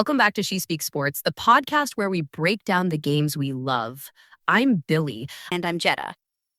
Welcome back to She Speaks Sports, the podcast where we break down the games we love. I'm Billy. And I'm Jetta.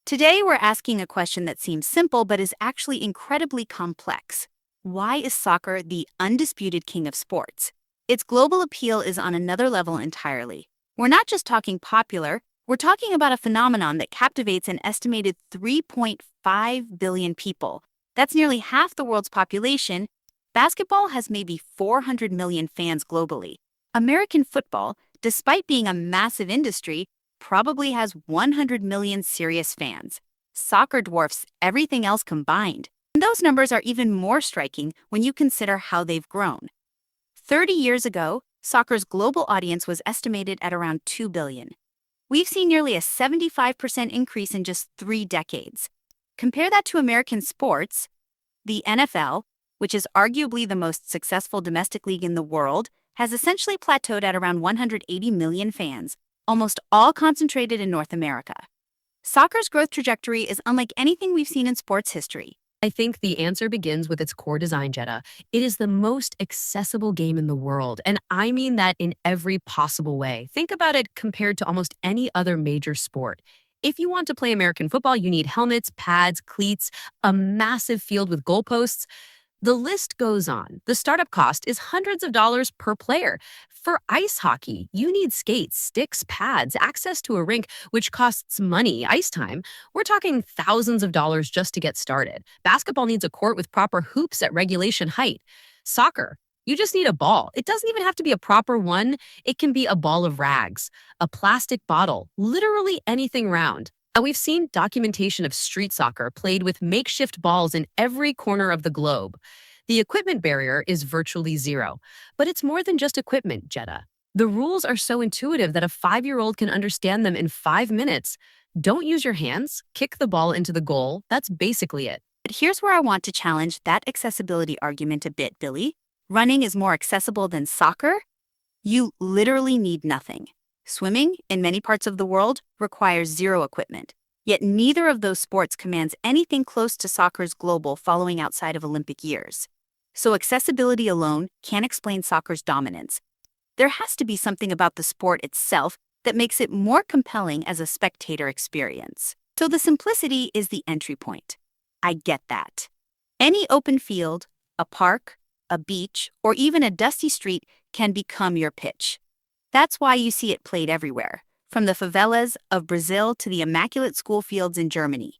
Today, we're asking a question that seems simple but is actually incredibly complex. Why is soccer the undisputed king of sports? Its global appeal is on another level entirely. We're not just talking popular, we're talking about a phenomenon that captivates an estimated 3.5 billion people. That's nearly half the world's population. Basketball has maybe 400 million fans globally. American football, despite being a massive industry, probably has 100 million serious fans. Soccer dwarfs everything else combined. And those numbers are even more striking when you consider how they've grown. 30 years ago, soccer's global audience was estimated at around 2 billion. We've seen nearly a 75% increase in just 3 decades. Compare that to American sports. The NFL, which is arguably the most successful domestic league in the world, has essentially plateaued at around 180 million fans, almost all concentrated in North America. Soccer's growth trajectory is unlike anything we've seen in sports history. I think the answer begins with its core design, Jetta. It is the most accessible game in the world, and I mean that in every possible way. Think about it compared to almost any other major sport. If you want to play American football, you need helmets, pads, cleats, a massive field with goalposts. The list goes on. The startup cost is hundreds of dollars per player. For ice hockey, you need skates, sticks, pads, access to a rink, which costs money, ice time. We're talking thousands of dollars just to get started. Basketball needs a court with proper hoops at regulation height. Soccer, you just need a ball. It doesn't even have to be a proper one. It can be a ball of rags, a plastic bottle, literally anything round. And we've seen documentation of street soccer played with makeshift balls in every corner of the globe. The equipment barrier is virtually zero. But it's more than just equipment, Jetta. The rules are so intuitive that a 5-year-old can understand them in 5 minutes. Don't use your hands, kick the ball into the goal. That's basically it. But here's where I want to challenge that accessibility argument a bit, Billy. Running is more accessible than soccer? You literally need nothing. Swimming, in many parts of the world, requires zero equipment. Yet neither of those sports commands anything close to soccer's global following outside of Olympic years. So accessibility alone can't explain soccer's dominance. There has to be something about the sport itself that makes it more compelling as a spectator experience. So the simplicity is the entry point. I get that. Any open field, a park, a beach, or even a dusty street can become your pitch. That's why you see it played everywhere, from the favelas of Brazil to the immaculate school fields in Germany.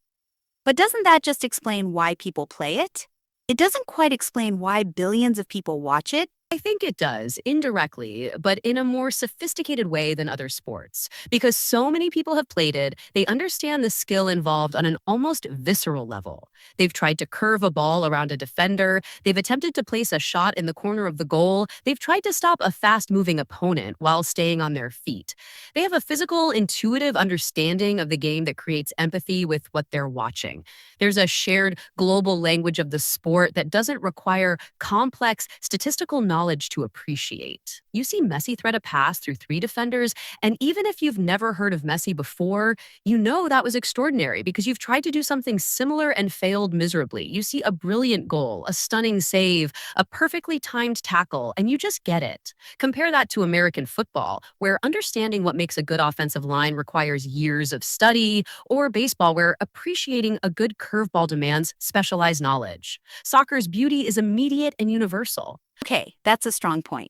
But doesn't that just explain why people play it? It doesn't quite explain why billions of people watch it. I think it does, indirectly, but in a more sophisticated way than other sports. Because so many people have played it, they understand the skill involved on an almost visceral level. They've tried to curve a ball around a defender, they've attempted to place a shot in the corner of the goal, they've tried to stop a fast-moving opponent while staying on their feet. They have a physical, intuitive understanding of the game that creates empathy with what they're watching. There's a shared global language of the sport that doesn't require complex statistical knowledge to appreciate. You see Messi thread a pass through 3 defenders, and even if you've never heard of Messi before, you know that was extraordinary because you've tried to do something similar and failed miserably. You see a brilliant goal, a stunning save, a perfectly timed tackle, and you just get it. Compare that to American football, where understanding what makes a good offensive line requires years of study, or baseball, where appreciating a good curveball demands specialized knowledge. Soccer's beauty is immediate and universal. Okay, that's a strong point.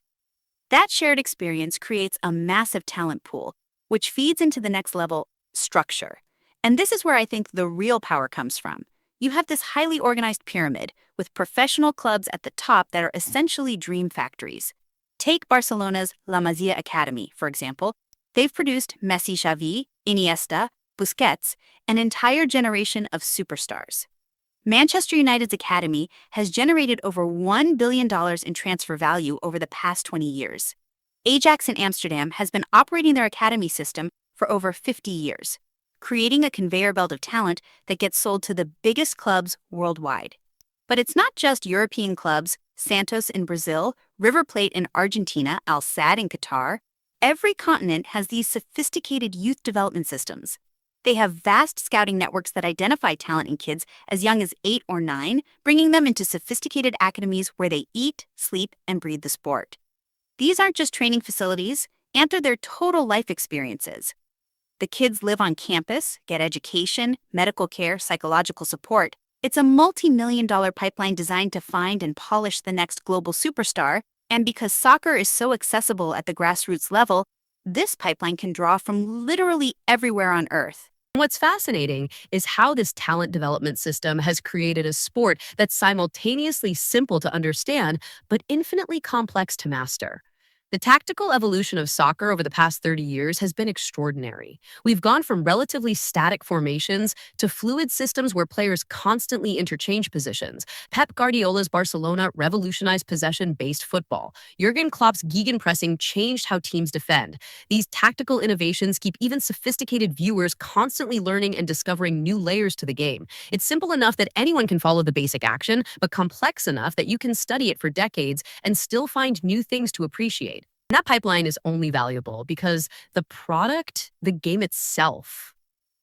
That shared experience creates a massive talent pool, which feeds into the next level, structure. And this is where I think the real power comes from. You have this highly organized pyramid with professional clubs at the top that are essentially dream factories. Take Barcelona's La Masia Academy, for example. They've produced Messi, Xavi, Iniesta, Busquets, an entire generation of superstars. Manchester United's academy has generated over $1 billion in transfer value over the past 20 years. Ajax in Amsterdam has been operating their academy system for over 50 years, creating a conveyor belt of talent that gets sold to the biggest clubs worldwide. But it's not just European clubs, Santos in Brazil, River Plate in Argentina, Al Sadd in Qatar. Every continent has these sophisticated youth development systems. They have vast scouting networks that identify talent in kids as young as 8 or 9, bringing them into sophisticated academies where they eat, sleep, and breathe the sport. These aren't just training facilities, enter their total life experiences. The kids live on campus, get education, medical care, psychological support. It's a multi-million-dollar pipeline designed to find and polish the next global superstar, and because soccer is so accessible at the grassroots level, this pipeline can draw from literally everywhere on Earth. What's fascinating is how this talent development system has created a sport that's simultaneously simple to understand, but infinitely complex to master. The tactical evolution of soccer over the past 30 years has been extraordinary. We've gone from relatively static formations to fluid systems where players constantly interchange positions. Pep Guardiola's Barcelona revolutionized possession-based football. Jurgen Klopp's gegenpressing changed how teams defend. These tactical innovations keep even sophisticated viewers constantly learning and discovering new layers to the game. It's simple enough that anyone can follow the basic action, but complex enough that you can study it for decades and still find new things to appreciate. That pipeline is only valuable because the product, the game itself,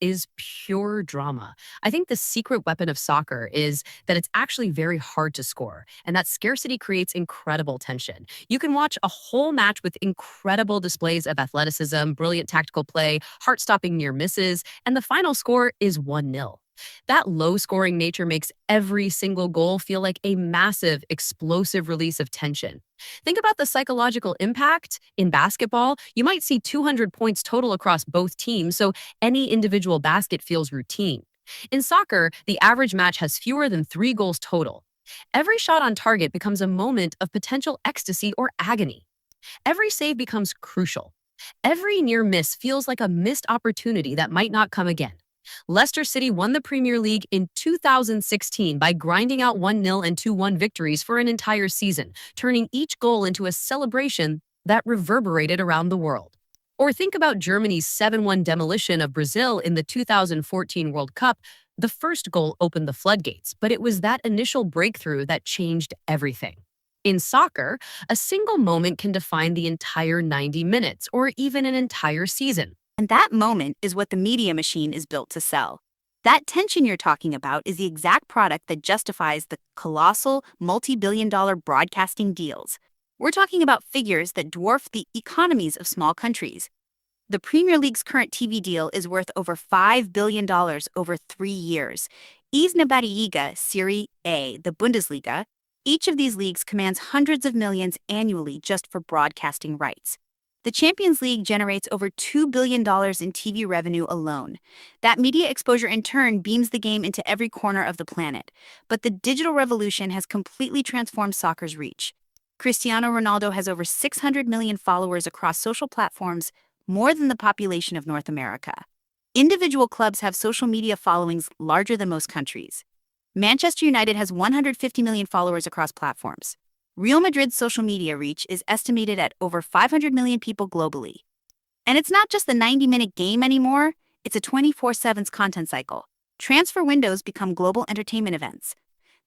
is pure drama. I think the secret weapon of soccer is that it's actually very hard to score, and that scarcity creates incredible tension. You can watch a whole match with incredible displays of athleticism, brilliant tactical play, heart-stopping near misses, and the final score is 1-0. That low scoring nature makes every single goal feel like a massive, explosive release of tension. Think about the psychological impact. In basketball, you might see 200 points total across both teams, so any individual basket feels routine. In soccer, the average match has fewer than 3 goals total. Every shot on target becomes a moment of potential ecstasy or agony. Every save becomes crucial. Every near miss feels like a missed opportunity that might not come again. Leicester City won the Premier League in 2016 by grinding out 1-0 and 2-1 victories for an entire season, turning each goal into a celebration that reverberated around the world. Or think about Germany's 7-1 demolition of Brazil in the 2014 World Cup. The first goal opened the floodgates, but it was that initial breakthrough that changed everything. In soccer, a single moment can define the entire 90 minutes or even an entire season. And that moment is what the media machine is built to sell. That tension you're talking about is the exact product that justifies the colossal, multi-billion-dollar broadcasting deals. We're talking about figures that dwarf the economies of small countries. The Premier League's current TV deal is worth over $5 billion over 3 years. Even Bundesliga, Serie A, the Bundesliga, each of these leagues commands hundreds of millions annually just for broadcasting rights. The Champions League generates over $2 billion in TV revenue alone. That media exposure in turn beams the game into every corner of the planet. But the digital revolution has completely transformed soccer's reach. Cristiano Ronaldo has over 600 million followers across social platforms, more than the population of North America. Individual clubs have social media followings larger than most countries. Manchester United has 150 million followers across platforms. Real Madrid's social media reach is estimated at over 500 million people globally. And it's not just the 90-minute game anymore, it's a 24/7 content cycle. Transfer windows become global entertainment events.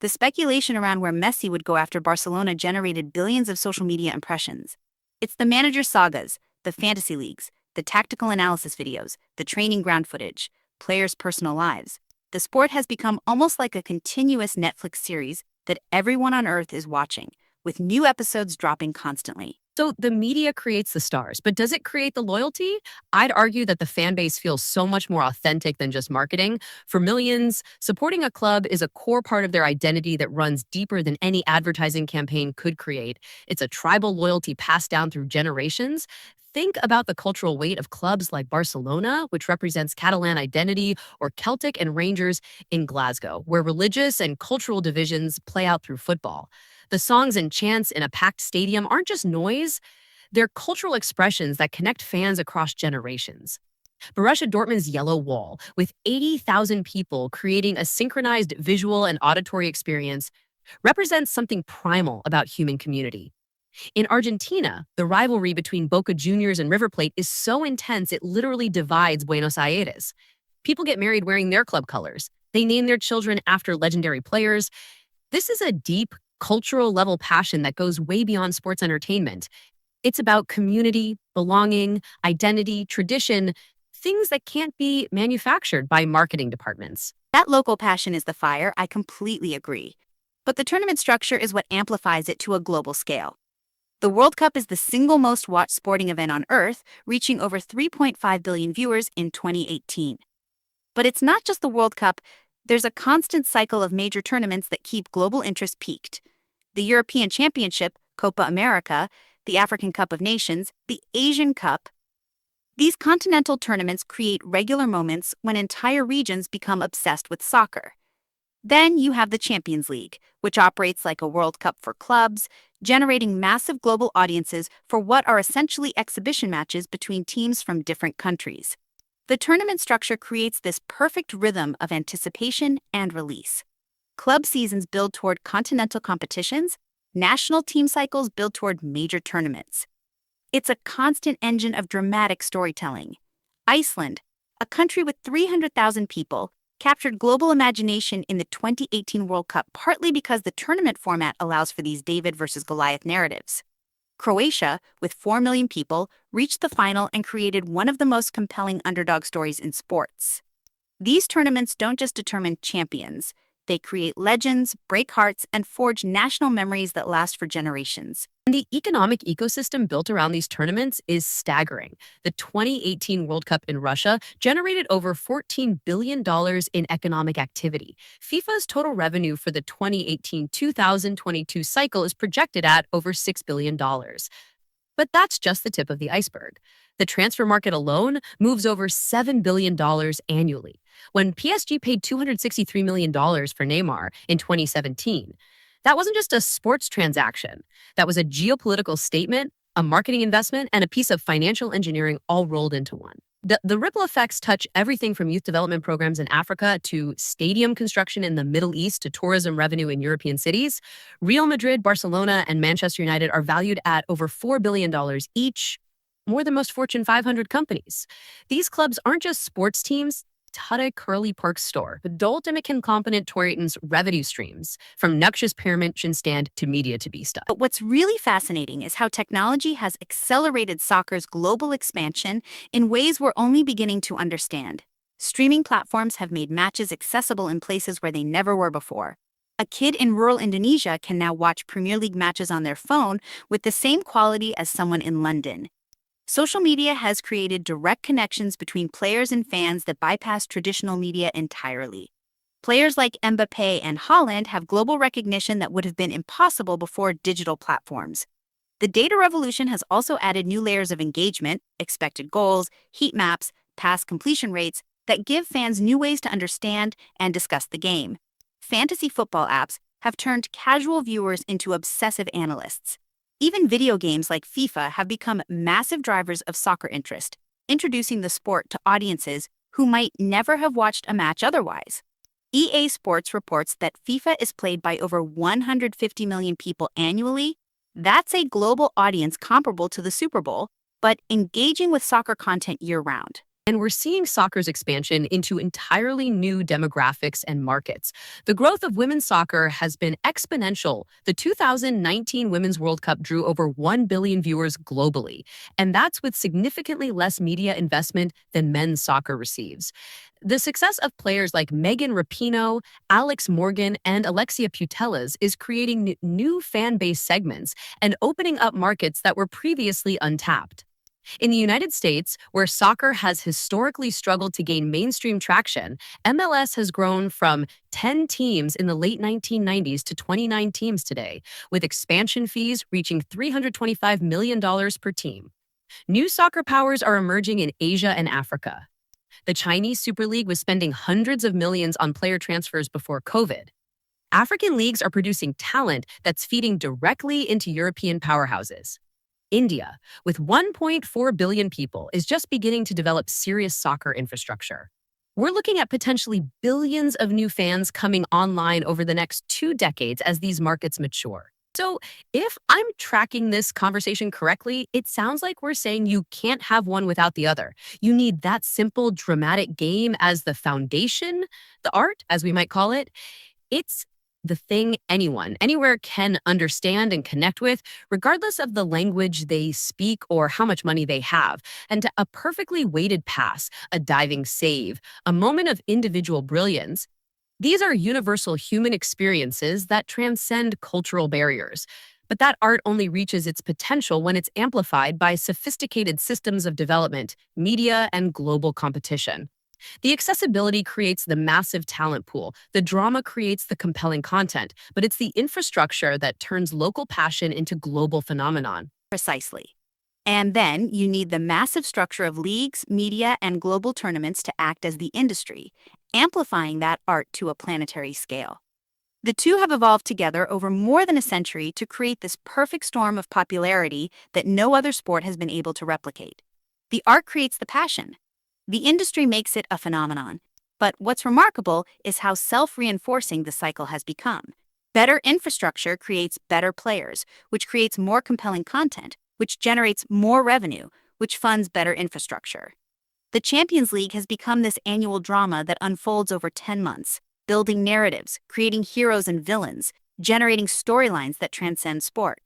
The speculation around where Messi would go after Barcelona generated billions of social media impressions. It's the manager sagas, the fantasy leagues, the tactical analysis videos, the training ground footage, players' personal lives. The sport has become almost like a continuous Netflix series that everyone on Earth is watching, with new episodes dropping constantly. So the media creates the stars, but does it create the loyalty? I'd argue that the fan base feels so much more authentic than just marketing. For millions, supporting a club is a core part of their identity that runs deeper than any advertising campaign could create. It's a tribal loyalty passed down through generations. Think about the cultural weight of clubs like Barcelona, which represents Catalan identity, or Celtic and Rangers in Glasgow, where religious and cultural divisions play out through football. The songs and chants in a packed stadium aren't just noise, they're cultural expressions that connect fans across generations. Borussia Dortmund's Yellow Wall, with 80,000 people creating a synchronized visual and auditory experience, represents something primal about human community. In Argentina, the rivalry between Boca Juniors and River Plate is so intense it literally divides Buenos Aires. People get married wearing their club colors. They name their children after legendary players. This is a deep, cultural level passion that goes way beyond sports entertainment. It's about community, belonging, identity, tradition, things that can't be manufactured by marketing departments. That local passion is the fire, I completely agree. But the tournament structure is what amplifies it to a global scale. The World Cup is the single most watched sporting event on Earth, reaching over 3.5 billion viewers in 2018. But it's not just the World Cup, there's a constant cycle of major tournaments that keep global interest peaked. The European Championship, Copa America, the African Cup of Nations, the Asian Cup. These continental tournaments create regular moments when entire regions become obsessed with soccer. Then you have the Champions League, which operates like a World Cup for clubs, generating massive global audiences for what are essentially exhibition matches between teams from different countries. The tournament structure creates this perfect rhythm of anticipation and release. Club seasons build toward continental competitions, national team cycles build toward major tournaments. It's a constant engine of dramatic storytelling. Iceland, a country with 300,000 people, captured global imagination in the 2018 World Cup partly because the tournament format allows for these David versus Goliath narratives. Croatia, with 4 million people, reached the final and created one of the most compelling underdog stories in sports. These tournaments don't just determine champions, they create legends, break hearts, and forge national memories that last for generations. And the economic ecosystem built around these tournaments is staggering. The 2018 World Cup in Russia generated over $14 billion in economic activity. FIFA's total revenue for the 2018-2022 cycle is projected at over $6 billion. But that's just the tip of the iceberg. The transfer market alone moves over $7 billion annually. When PSG paid $263 million for Neymar in 2017, that wasn't just a sports transaction. That was a geopolitical statement, a marketing investment, and a piece of financial engineering all rolled into one. The ripple effects touch everything from youth development programs in Africa to stadium construction in the Middle East to tourism revenue in European cities. Real Madrid, Barcelona, and Manchester United are valued at over $4 billion each, more than most Fortune 500 companies. These clubs aren't just sports teams. Tata Curly Park store, adult and component Torrington's revenue streams, from Nuxious Pyramid stand to media to be stuff. But what's really fascinating is how technology has accelerated soccer's global expansion in ways we're only beginning to understand. Streaming platforms have made matches accessible in places where they never were before. A kid in rural Indonesia can now watch Premier League matches on their phone with the same quality as someone in London. Social media has created direct connections between players and fans that bypass traditional media entirely. Players like Mbappé and Haaland have global recognition that would have been impossible before digital platforms. The data revolution has also added new layers of engagement, expected goals, heat maps, pass completion rates that give fans new ways to understand and discuss the game. Fantasy football apps have turned casual viewers into obsessive analysts. Even video games like FIFA have become massive drivers of soccer interest, introducing the sport to audiences who might never have watched a match otherwise. EA Sports reports that FIFA is played by over 150 million people annually. That's a global audience comparable to the Super Bowl, but engaging with soccer content year-round. And we're seeing soccer's expansion into entirely new demographics and markets. The growth of women's soccer has been exponential. The 2019 Women's World Cup drew over 1 billion viewers globally, and that's with significantly less media investment than men's soccer receives. The success of players like Megan Rapinoe, Alex Morgan, and Alexia Putellas is creating new fan base segments and opening up markets that were previously untapped. In the United States, where soccer has historically struggled to gain mainstream traction, MLS has grown from 10 teams in the late 1990s to 29 teams today, with expansion fees reaching $325 million per team. New soccer powers are emerging in Asia and Africa. The Chinese Super League was spending hundreds of millions on player transfers before COVID. African leagues are producing talent that's feeding directly into European powerhouses. India, with 1.4 billion people, is just beginning to develop serious soccer infrastructure. We're looking at potentially billions of new fans coming online over the next 2 decades as these markets mature. So, if I'm tracking this conversation correctly, it sounds like we're saying you can't have one without the other. You need that simple, dramatic game as the foundation, the art, as we might call it. It's the thing anyone, anywhere can understand and connect with, regardless of the language they speak or how much money they have. And a perfectly weighted pass, a diving save, a moment of individual brilliance. These are universal human experiences that transcend cultural barriers. But that art only reaches its potential when it's amplified by sophisticated systems of development, media, and global competition. The accessibility creates the massive talent pool. The drama creates the compelling content, but it's the infrastructure that turns local passion into global phenomenon. Precisely. And then you need the massive structure of leagues, media, and global tournaments to act as the industry, amplifying that art to a planetary scale. The two have evolved together over more than a century to create this perfect storm of popularity that no other sport has been able to replicate. The art creates the passion. The industry makes it a phenomenon. But what's remarkable is how self-reinforcing the cycle has become. Better infrastructure creates better players, which creates more compelling content, which generates more revenue, which funds better infrastructure. The Champions League has become this annual drama that unfolds over 10 months, building narratives, creating heroes and villains, generating storylines that transcend sport.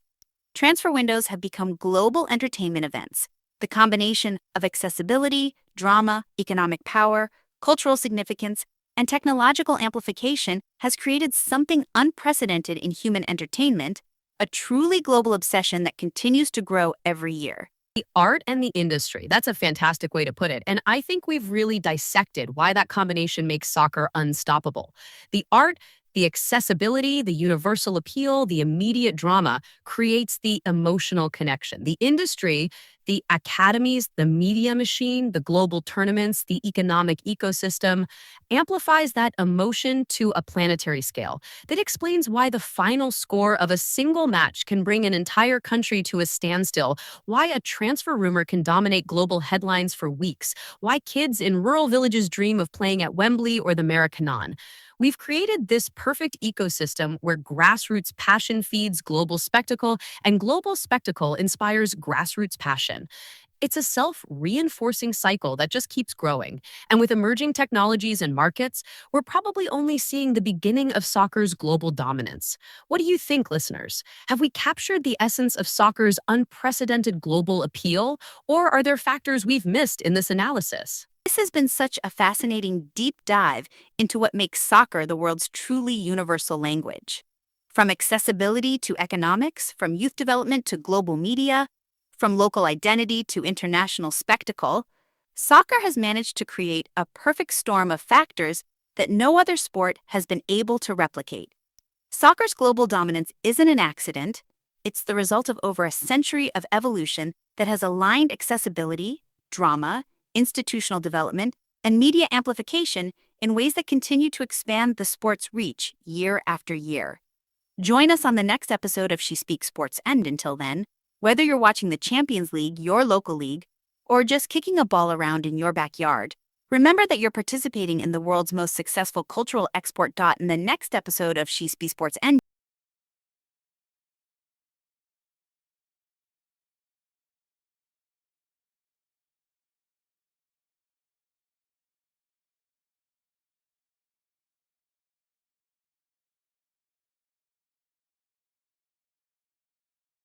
Transfer windows have become global entertainment events. The combination of accessibility, drama, economic power, cultural significance, and technological amplification has created something unprecedented in human entertainment, a truly global obsession that continues to grow every year. The art and the industry. That's a fantastic way to put it. And I think we've really dissected why that combination makes soccer unstoppable. The art, the accessibility, the universal appeal, the immediate drama creates the emotional connection. The industry, the academies, the media machine, the global tournaments, the economic ecosystem amplifies that emotion to a planetary scale. That explains why the final score of a single match can bring an entire country to a standstill, why a transfer rumor can dominate global headlines for weeks, why kids in rural villages dream of playing at Wembley or the Maracanon. We've created this perfect ecosystem where grassroots passion feeds global spectacle and global spectacle inspires grassroots passion. It's a self reinforcing cycle that just keeps growing. And with emerging technologies and markets, we're probably only seeing the beginning of soccer's global dominance. What do you think, listeners? Have we captured the essence of soccer's unprecedented global appeal, or are there factors we've missed in this analysis? This has been such a fascinating deep dive into what makes soccer the world's truly universal language. From accessibility to economics, from youth development to global media, from local identity to international spectacle, soccer has managed to create a perfect storm of factors that no other sport has been able to replicate. Soccer's global dominance isn't an accident, it's the result of over a century of evolution that has aligned accessibility, drama, institutional development, and media amplification in ways that continue to expand the sport's reach year after year. Join us on the next episode of She Speaks Sports, and until then, whether you're watching the Champions League, your local league, or just kicking a ball around in your backyard, remember that you're participating in the world's most successful cultural export. In the next episode of She Speaks Sports, and